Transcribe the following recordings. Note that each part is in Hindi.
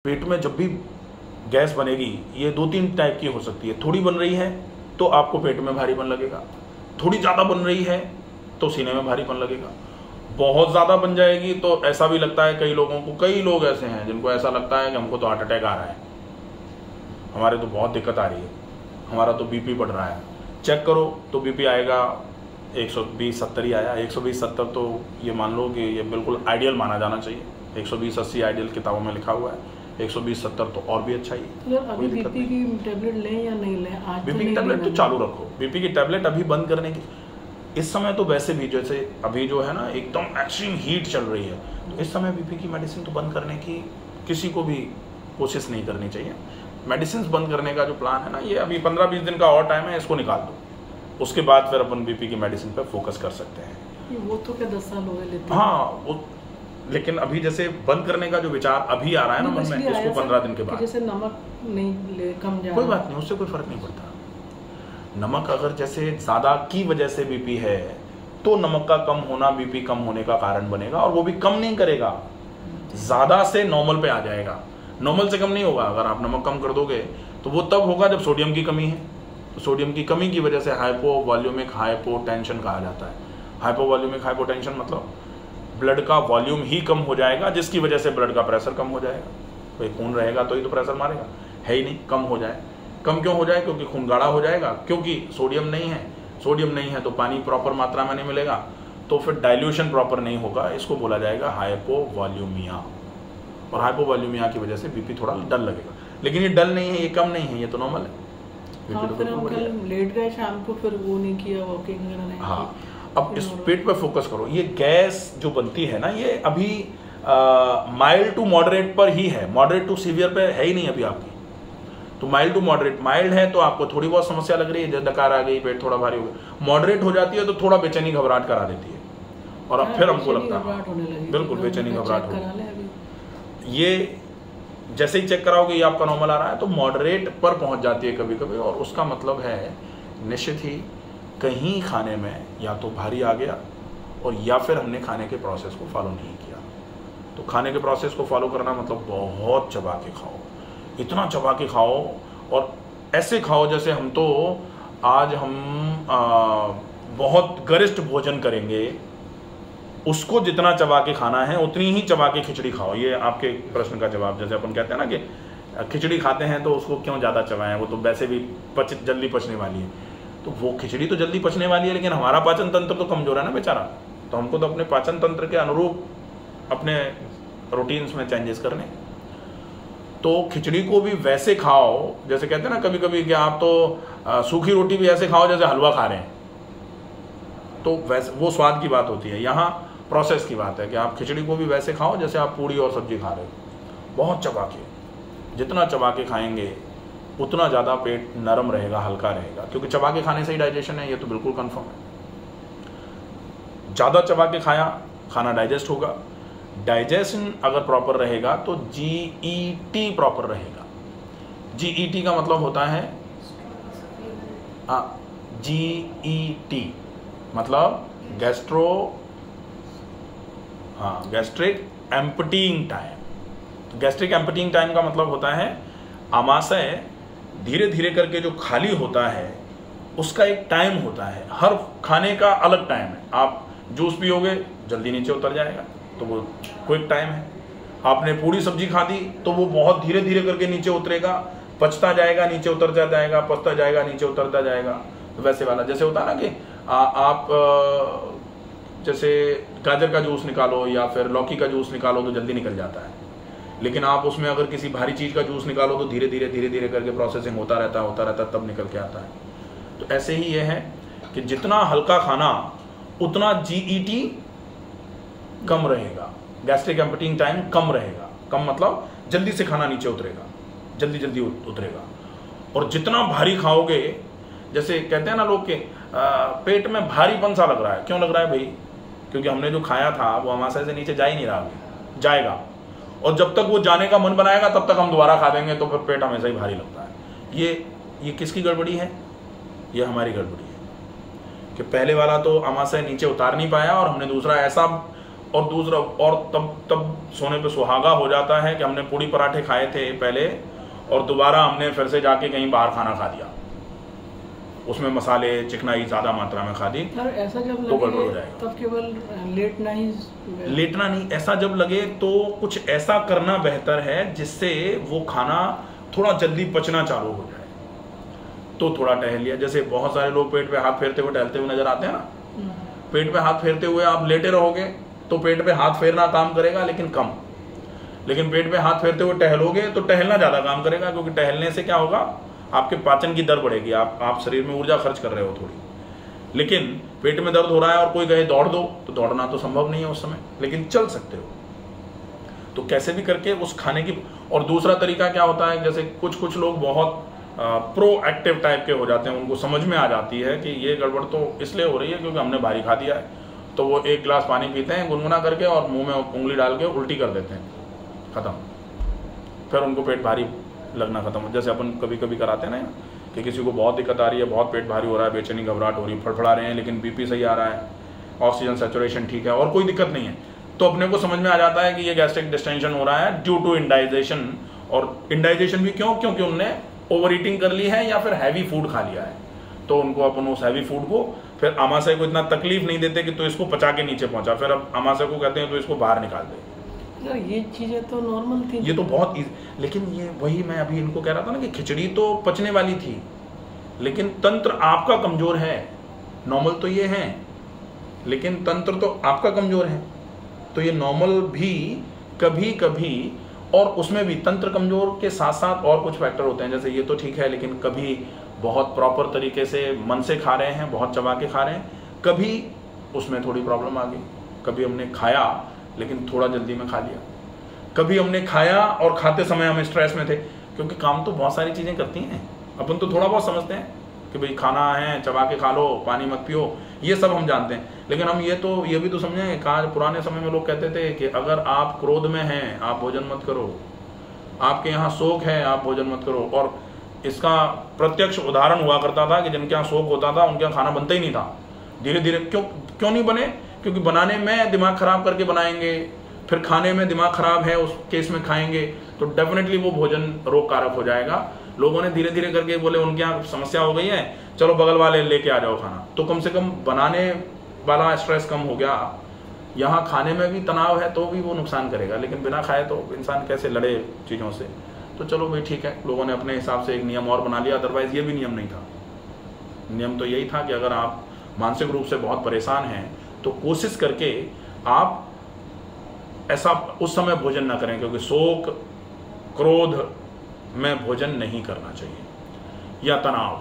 पेट में जब भी गैस बनेगी ये 2-3 टाइप की हो सकती है। थोड़ी बन रही है तो आपको पेट में भारीपन लगेगा, थोड़ी ज़्यादा बन रही है तो सीने में भारीपन लगेगा, बहुत ज़्यादा बन जाएगी तो ऐसा भी लगता है कई लोगों को, कई लोग ऐसे हैं जिनको ऐसा लगता है कि हमको तो हार्ट अटैक आ रहा है, हमारे तो बहुत दिक्कत आ रही है, हमारा तो बीपी बढ़ रहा है। चेक करो तो बीपी आएगा 120-70 ही आया। 120-70 तो ये मान लो कि ये बिल्कुल आइडियल माना जाना चाहिए। 120-80 आइडियल किताबों में लिखा हुआ है, 120-70 तो और भी अच्छा ही। तो अभी बीपी की टैबलेट लें या नहीं लें? आज बीपी की टैबलेट तो चालू रखो। बीपी की टैबलेट अभी बंद करने की, इस समय तो वैसे भी जैसे अभी जो है ना एकदम एक्सट्रीम हीट चल रही है, तो इस समय बीपी की मेडिसिन तो बंद करने की किसी को भी कोशिश नहीं करनी चाहिए। मेडिसिन बंद करने का जो प्लान है ना, ये अभी 15-20 दिन का और टाइम है, इसको निकाल दो, उसके बाद फिर अपन बीपी की मेडिसिन पर फोकस कर सकते हैं। वो तो क्या 10 साल हो गए लेते? हाँ वो, लेकिन अभी जैसे बंद करने का जो विचार अभी आ रहा है ना मन में, उसको 15 दिन के बाद, जैसे नमक नहीं ले, कम जा, कोई बात नहीं, उससे कोई फर्क नहीं पड़ता। नमक अगर जैसे ज़्यादा की वजह से बीपी है तो नमक का कम होना बीपी कम होने का कारण बनेगा, और वो भी कम नहीं करेगा, ज़्यादा से नॉर्मल पे आ जाएगा, नॉर्मल से कम नहीं होगा। अगर आप नमक कम कर दोगे तो वो तब होगा जब सोडियम की कमी है, तो सोडियम की कमी की वजह से हाइपोवॉल्यूमिक हाइपोटेंशन कहा जाता है। हाइपोवॉल्यूमिक हाइपोटेंशन मतलब ब्लड का वॉल्यूम ही कम हो जाएगा, जिसकी वजह से ब्लड का प्रेशर कम हो जाएगा। कोई खून रहेगा तो ही तो प्रेशर मारेगा, है ही नहीं, कम हो जाए। कम क्यों हो जाए? क्योंकि खून गाढ़ा हो जाएगा, क्योंकि सोडियम नहीं है। सोडियम नहीं है तो पानी प्रॉपर मात्रा में नहीं मिलेगा, तो फिर डाइल्यूशन प्रॉपर नहीं होगा, इसको बोला जाएगा हाइपोवॉल्यूमिया। और हाइपोवॉल्यूमिया की वजह से बीपी थोड़ा डल लगेगा, लेकिन ये डल नहीं है, ये कम नहीं है, ये तो नॉर्मल है। हाँ, फिर हम कल लेट गए शाम को, फिर वो नहीं किया, वॉकिंग वगैरह नहीं। हाँ, अब इस पेट पर फोकस करो। ये गैस जो बनती है ना, ये अभी माइल्ड टू मॉडरेट पर ही है, मॉडरेट टू सीवियर पे है ही नहीं अभी आपकी। तो माइल्ड टू मॉडरेट, माइल्ड है तो आपको थोड़ी बहुत समस्या लग रही है, डकार आ गई, पेट थोड़ा भारी हो गया। मॉडरेट हो जाती है तो थोड़ा बेचैनी घबराहट करा देती है, और अब फिर हमको लगता है बिल्कुल बेचैनी घबराहट हो। ये जैसे ही चेक कराओगे ये आपका नॉर्मल आ रहा है, तो मॉडरेट पर पहुंच जाती है कभी कभी, और उसका मतलब है निश्चित ही कहीं खाने में या तो भारी आ गया, और या फिर हमने खाने के प्रोसेस को फॉलो नहीं किया। तो खाने के प्रोसेस को फॉलो करना मतलब बहुत चबा के खाओ, इतना चबा के खाओ, और ऐसे खाओ जैसे हम तो आज हम बहुत गरिष्ठ भोजन करेंगे, उसको जितना चबा के खाना है उतनी ही चबा के खिचड़ी खाओ। ये आपके प्रश्न का जवाब। जैसे अपन कहते हैं ना कि खिचड़ी खाते हैं तो उसको क्यों ज़्यादा चबाएं, वो तो वैसे भी जल्दी पचने वाली है। तो वो खिचड़ी तो जल्दी पचने वाली है, लेकिन हमारा पाचन तंत्र तो कमजोर है ना बेचारा, तो हमको तो अपने पाचन तंत्र के अनुरूप अपने रूटीन्स में चेंजेस करने। तो खिचड़ी को भी वैसे खाओ जैसे कहते हैं ना कभी कभी कि आप तो सूखी रोटी भी ऐसे खाओ जैसे हलवा खा रहे हैं, तो वैसे वो स्वाद की बात होती है। यहाँ प्रोसेस की बात है कि आप खिचड़ी को भी वैसे खाओ जैसे आप पूड़ी और सब्जी खा रहे हो, बहुत चबा के। जितना चबा के खाएंगे उतना ज़्यादा पेट नरम रहेगा, हल्का रहेगा, क्योंकि चबा के खाने से ही डाइजेशन है, ये तो बिल्कुल कंफर्म है। ज़्यादा चबा के खाया, खाना डाइजेस्ट होगा। डाइजेशन अगर प्रॉपर रहेगा तो GET प्रॉपर रहेगा। GET का मतलब होता है GET मतलब गैस्ट्रिक एम्पटीइंग टाइम। गैस्ट्रिक एम्पटीइंग टाइम का मतलब होता है आमाशय धीरे धीरे करके जो खाली होता है उसका एक टाइम होता है, हर खाने का अलग टाइम है। आप जूस पियोगे जल्दी नीचे उतर जाएगा, तो वो क्विक टाइम है। आपने पूरी सब्जी खा दी तो वो बहुत धीरे धीरे करके नीचे उतरेगा, पचता जाएगा, नीचे उतरता जाएगा, पचता जाएगा, नीचे उतरता जाएगा। तो वैसे वाला जैसे होता है ना कि आप जैसे गाजर का जूस निकालो या फिर लौकी का जूस निकालो तो जल्दी निकल जाता है, लेकिन आप उसमें अगर किसी भारी चीज़ का जूस निकालो तो धीरे धीरे करके प्रोसेसिंग होता रहता तब निकल के आता है। तो ऐसे ही ये है कि जितना हल्का खाना उतना GET कम रहेगा, गैस्ट्रिक एम्पटीइंग टाइम कम रहेगा। कम मतलब जल्दी से खाना नीचे उतरेगा, जल्दी उतरेगा। और जितना भारी खाओगे, जैसे कहते हैं ना लोग के पेट में भारीपन सा लग रहा है, क्यों लग रहा है भाई? क्योंकि हमने जो खाया था वो आमाशय से नीचे जा ही नहीं रहा, जाएगा, और जब तक वो जाने का मन बनाएगा तब तक हम दोबारा खा देंगे, तो फिर पेट हमेशा ही भारी लगता है। ये किसकी गड़बड़ी है? ये हमारी गड़बड़ी है कि पहले वाला तो आमाशय नीचे उतार नहीं पाया, और हमने दूसरा ऐसा और दूसरा, और तब सोने पे सुहागा हो जाता है कि हमने पूड़ी पराठे खाए थे पहले और दोबारा हमने फिर से जाके कहीं बाहर खाना खा दिया, उसमें मसाले चिकनाई ज़्यादा मात्रा में खा दी, ऐसा जब तो गड़बड़ हो जाएगा। तब केवल लेटना नहीं, ऐसा जब लगे तो कुछ ऐसा करना बेहतर है जिससे वो खाना थोड़ा जल्दी पचना चालू हो जाए। तो थोड़ा टहल लिया, जैसे बहुत सारे लोग पेट पे हाथ फेरते हुए टहलते हुए नजर आते हैं ना, पेट पे हाथ फेरते हुए आप लेटे रहोगे तो पेट पे हाथ फेरना काम करेगा लेकिन कम, लेकिन पेट पे हाथ फेरते हुए टहलोगे तो टहलना ज़्यादा काम करेगा, क्योंकि टहलने से क्या होगा, आपके पाचन की दर बढ़ेगी, आप शरीर में ऊर्जा खर्च कर रहे हो थोड़ी। लेकिन पेट में दर्द हो रहा है और कोई कहे दौड़ दो, तो दौड़ना तो संभव नहीं है उस समय, लेकिन चल सकते हो। तो कैसे भी करके उस खाने की, और दूसरा तरीका क्या होता है, जैसे कुछ लोग बहुत प्रोएक्टिव टाइप के हो जाते हैं, उनको समझ में आ जाती है कि ये गड़बड़ तो इसलिए हो रही है क्योंकि हमने भारी खा दिया है, तो वो 1 गिलास पानी पीते हैं गुनगुना करके और मुंह में उंगली डाल के उल्टी कर देते हैं, खत्म, फिर उनको पेट भारी लगना खत्म हो। जैसे अपन कभी कभी कराते हैं ना कि किसी को बहुत दिक्कत आ रही है, बहुत पेट भारी हो रहा है, बेचैनी घबराहट हो रही है, फड़फड़ा रहे हैं लेकिन बीपी सही आ रहा है, ऑक्सीजन सैचुरेशन ठीक है और कोई दिक्कत नहीं है, तो अपने को समझ में आ जाता है कि ये गैस्ट्रिक डिस्टेंशन हो रहा है ड्यू टू इंडाइजेशन। और इंडाइजेशन भी क्यों, क्योंकि उनने ओवर ईटिंग कर ली है या फिर हैवी फूड खा लिया है, तो उनको अपन उस हैवी फूड को, फिर आमाशय को इतना तकलीफ नहीं देते कि तो इसको पचा के नीचे पहुंचा, फिर अब आमाशय को कहते हैं तो इसको बाहर निकाल दे। ये चीजें तो नॉर्मल थी, ये तो बहुत लेकिन ये वही मैं अभी इनको कह रहा था ना कि खिचड़ी तो पचने वाली थी, लेकिन तंत्र आपका कमजोर है। नॉर्मल तो ये है लेकिन तंत्र तो आपका कमजोर है, तो ये नॉर्मल भी कभी कभी, और उसमें भी तंत्र कमजोर के साथ साथ और कुछ फैक्टर होते हैं, जैसे ये तो ठीक है लेकिन कभी बहुत प्रॉपर तरीके से मन से खा रहे हैं, बहुत चबा के खा रहे हैं, कभी उसमें थोड़ी प्रॉब्लम आ गई, कभी हमने खाया लेकिन थोड़ा जल्दी में खा लिया, कभी हमने खाया और खाते समय हम स्ट्रेस में थे, क्योंकि काम तो बहुत सारी चीज़ें करती हैं, अपन तो थोड़ा बहुत समझते हैं कि भाई खाना है चबा के खा लो, पानी मत पियो, ये सब हम जानते हैं, लेकिन हम ये भी तो समझें, कहा पुराने समय में लोग कहते थे कि अगर आप क्रोध में हैं आप भोजन मत करो, आपके यहाँ शोक है आप भोजन मत करो। और इसका प्रत्यक्ष उदाहरण हुआ करता था कि जिनके यहाँ शोक होता था उनके यहाँ खाना बनता ही नहीं था। धीरे धीरे क्यों नहीं बने, क्योंकि बनाने में दिमाग खराब करके बनाएंगे, फिर खाने में दिमाग खराब है उस केस में खाएंगे, तो डेफिनेटली वो भोजन रोग कारक हो जाएगा। लोगों ने धीरे धीरे करके बोले उनके यहाँ समस्या हो गई है, चलो बगल वाले लेके आ जाओ खाना, तो कम से कम बनाने वाला स्ट्रेस कम हो गया। यहाँ खाने में भी तनाव है तो भी वो नुकसान करेगा, लेकिन बिना खाए तो इंसान कैसे लड़े चीज़ों से। तो चलो भाई ठीक है, लोगों ने अपने हिसाब से एक नियम और बना लिया, अदरवाइज ये भी नियम नहीं था। नियम तो यही था कि अगर आप मानसिक रूप से बहुत परेशान हैं तो कोशिश करके आप ऐसा उस समय भोजन ना करें, क्योंकि शोक क्रोध में भोजन नहीं करना चाहिए। या तनाव,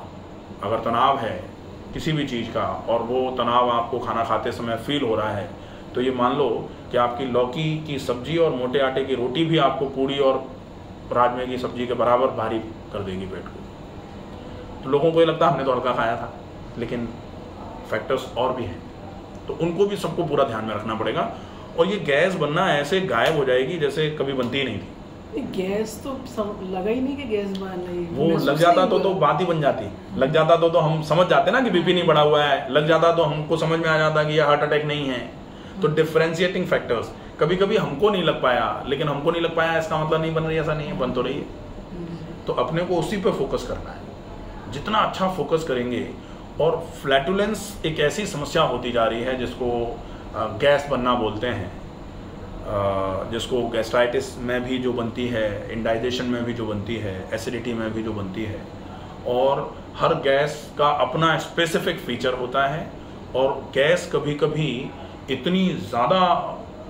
अगर तनाव है किसी भी चीज़ का और वो तनाव आपको खाना खाते समय फील हो रहा है, तो ये मान लो कि आपकी लौकी की सब्जी और मोटे आटे की रोटी भी आपको पूड़ी और राजमे की सब्जी के बराबर भारी कर देगी पेट को। तो लोगों को ये लगता है हमने तो हल्का खाया था, लेकिन फैक्टर्स और भी हैं, तो उनको भी सबको पूरा ध्यान में रखना पड़ेगा। और ये गैस बनना ऐसे गायब हो जाएगी जैसे कभी बनती ही नहीं थी। गैस तो लगा ही नहीं कि गैस बन रही, वो लग जाता तो बात ही बन जाती। लग जाता तो हम समझ जाते ना कि बीपी नहीं बढ़ा हुआ है, लग जाता तो हमको समझ में आ जाता कि ये हार्ट अटैक नहीं है। तो डिफरेंशिएटिंग फैक्टर्स, कभी कभी हमको नहीं लग पाया, लेकिन हमको नहीं लग पाया इसका मतलब नहीं बन रही, ऐसा नहीं है, बन तो रही है। तो अपने को उसी पे फोकस करना है, जितना अच्छा फोकस करेंगे। और फ्लैटुलेंस एक ऐसी समस्या होती जा रही है जिसको गैस बनना बोलते हैं, जिसको गैस्ट्राइटिस में भी जो बनती है, इंडाइजेशन में भी जो बनती है, एसिडिटी में भी जो बनती है। और हर गैस का अपना स्पेसिफिक फीचर होता है, और गैस कभी कभी इतनी ज़्यादा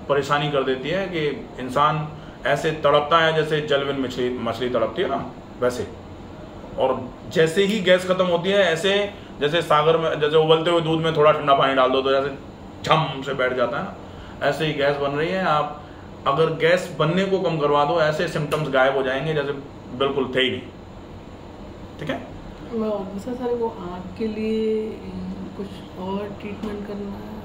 परेशानी कर देती है कि इंसान ऐसे तड़पता है जैसे जलविन मछली तड़पती है ना, वैसे। और जैसे ही गैस खत्म होती है, ऐसे जैसे सागर में, जैसे उबलते हुए दूध में थोड़ा ठंडा पानी डाल दो तो जैसे झम से बैठ जाता है ना, ऐसे ही गैस बन रही है। आप अगर गैस बनने को कम करवा दो, ऐसे सिम्टम्स गायब हो जाएंगे जैसे बिल्कुल थे ही नहीं। ठीक है, सर वो आँख के लिए कुछ और ट्रीटमेंट करना है?